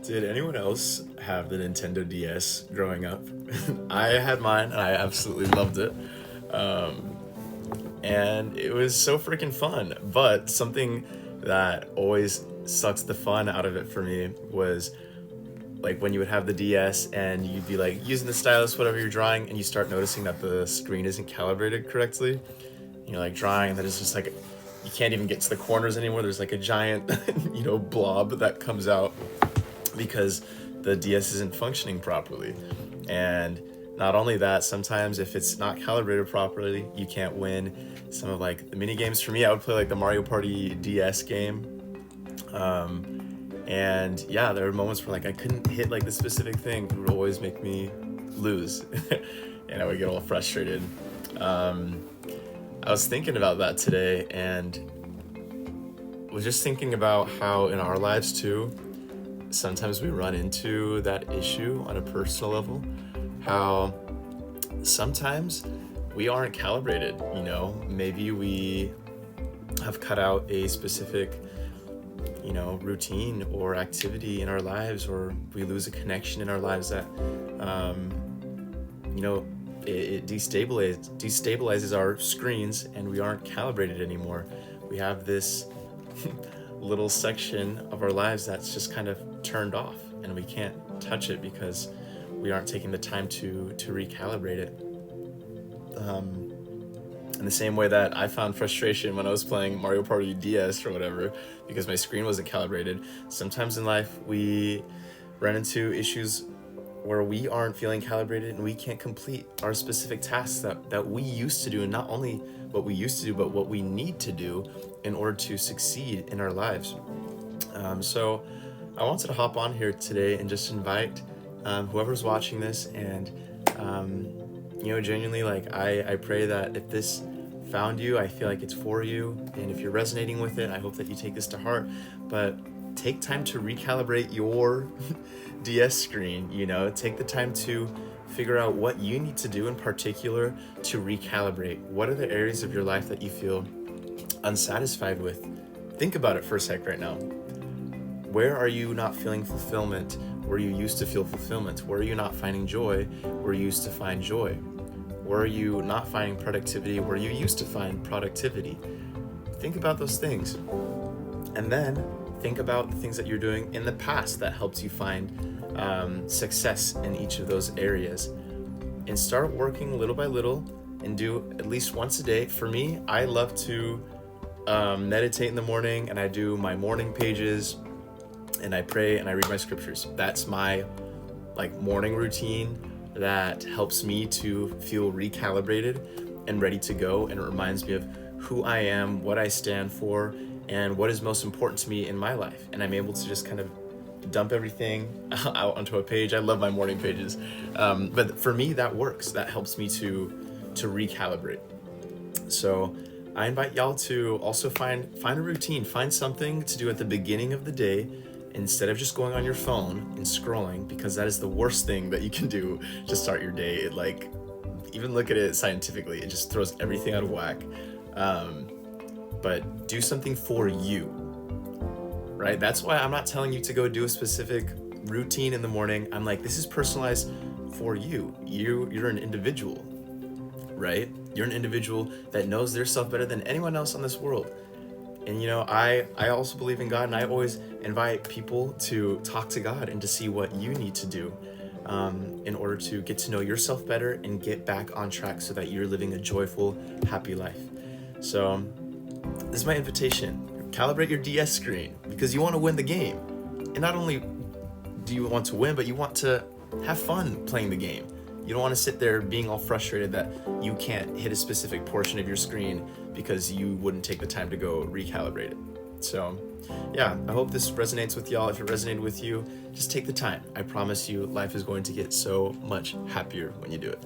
Did anyone else have the Nintendo DS growing up? I had mine and I absolutely loved it. Um, and it was so freaking fun. But something that always sucks the fun out of it for me was like when you would have the DS and you'd be like using the stylus, whatever you're drawing, and you start noticing that the screen isn't calibrated correctly. You're like drawing, and then it's just like you can't even get to the corners anymore. There's like a giant, blob that comes out because the DS isn't functioning properly. And not only that, sometimes if it's not calibrated properly, you can't win some of like the mini games. For me, I would play like the Mario Party DS game. And yeah, there were moments where like I couldn't hit like the specific thing. It would always make me lose, and I would get all frustrated. I was thinking about that today, and was just thinking about how in our lives too, sometimes we run into that issue on a personal level. How sometimes we aren't calibrated. Maybe we have cut out a specific routine or activity in our lives, or we lose a connection in our lives that it destabilizes our screens, and we aren't calibrated anymore. We have this little section of our lives that's just kind of turned off, and we can't touch it because we aren't taking the time to recalibrate it. In the same way that I found frustration when I was playing Mario Party DS or whatever, because my screen wasn't calibrated. Sometimes in life we run into issues where we aren't feeling calibrated and we can't complete our specific tasks that we used to do, and not only what we used to do, but what we need to do in order to succeed in our lives. So I wanted to hop on here today and just invite whoever's watching this, and genuinely, like I pray that if this found you, I feel like it's for you, and if you're resonating with it, I hope that you take this to heart. But take time to recalibrate your DS screen. Take the time to figure out what you need to do in particular to recalibrate. What are the areas of your life that you feel unsatisfied with? Think about it for a sec right now. Where are you not feeling fulfillment where you used to feel fulfillment? Where are you not finding joy where you used to find joy? Where are you not finding productivity where you used to find productivity? Think about those things. And then think about the things that you're doing in the past that helped you find success in each of those areas. And start working little by little, and do at least once a day. For me, I love to meditate in the morning, and I do my morning pages, and I pray and I read my scriptures. That's my morning routine that helps me to feel recalibrated and ready to go, and it reminds me of who I am, what I stand for, and what is most important to me in my life. And I'm able to just kind of dump everything out onto a page. I love my morning pages, but for me that works. That helps me to recalibrate. So I invite y'all to also find a routine, find something to do at the beginning of the day, instead of just going on your phone and scrolling, because that is the worst thing that you can do to start your day. It even look at it scientifically, it just throws everything out of whack. But do something for you, right? That's why I'm not telling you to go do a specific routine in the morning. I'm like, this is personalized for you. You're an individual, right? You're an individual that knows their self better than anyone else on this world. And I also believe in God, and I always invite people to talk to God and to see what you need to do in order to get to know yourself better and get back on track so that you're living a joyful, happy life. So this is my invitation. Calibrate your DS screen, because you want to win the game. And not only do you want to win, but you want to have fun playing the game. You don't want to sit there being all frustrated that you can't hit a specific portion of your screen because you wouldn't take the time to go recalibrate it. So yeah, I hope this resonates with y'all. If it resonated with you, just take the time. I promise you, life is going to get so much happier when you do it.